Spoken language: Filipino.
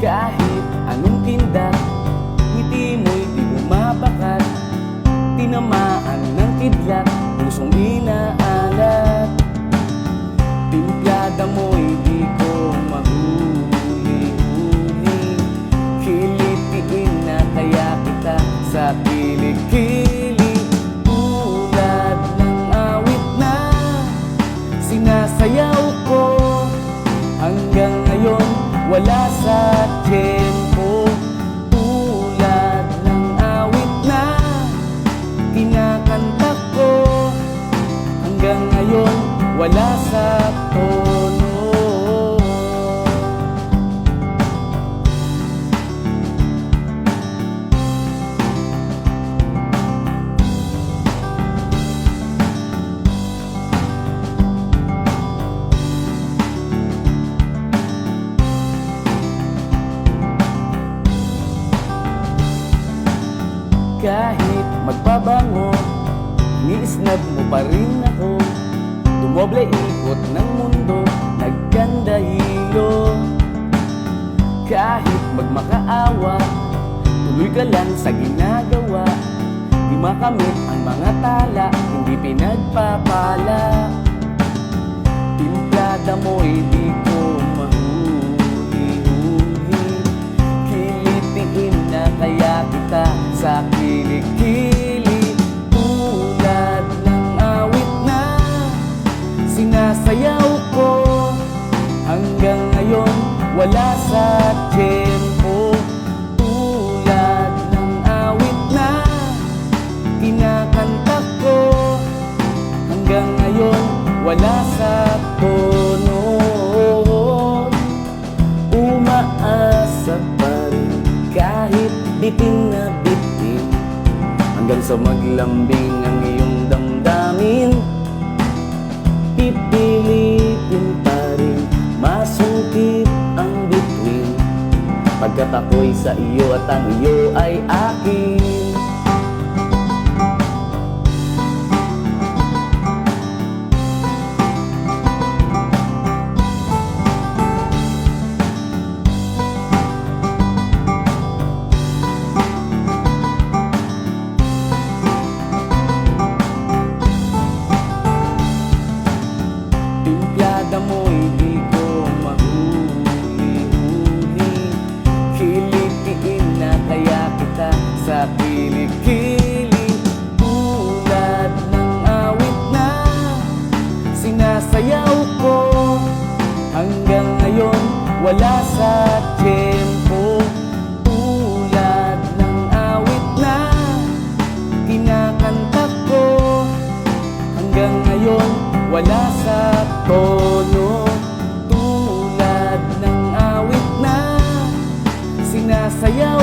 Kahit anong tinda, ngiti mo'y di bumabakat. Tinamaan ng kidlat, pusong inaalat. Timplada mo'y di ko mahuli-huli. Kilitiin na kaya kita sa kilikili. Tulad ng awit na sinasayaw ko, hanggang ngayon wala sa tempo. Tulad ng awit na kinakanta ko, hanggang ngayon wala sa tono. Kahit magpabango, iniisnab mo pa rin ako. Dumoble ikot ng mundo, nagkanda hilo. Kahit magmakaawa, tuloy ka lang sa ginagawa. Di makamit ang mga tala, hindi pinagpapala. Timplada mo'y di ko mahuli-huli. Kilitiin na kaya kita sa kilikili. Tulad ng awit na sinasayaw ko, hanggang ngayon wala sa tempo. Tulad ng awit na kinakanta ko, hanggang ngayon wala sa tono. Umaasa pa rin kahit bitin na bitin, hanggang sa maglambing ang iyong damdamin. Pipilitin pa rin masungkit ang bituin, pagkat ako'y sa iyo at ang iyo ay akin. Timplada mo'y di ko mahuli-huli. Kilitiin na kaya kita sa kilikili. Tulad ng awit na sinasayaw ko, hanggang ngayon wala sa tempo. Tulad ng awit na kinakanta ko, hanggang ngayon wala sa tono. Tulad ng awit na sinasayaw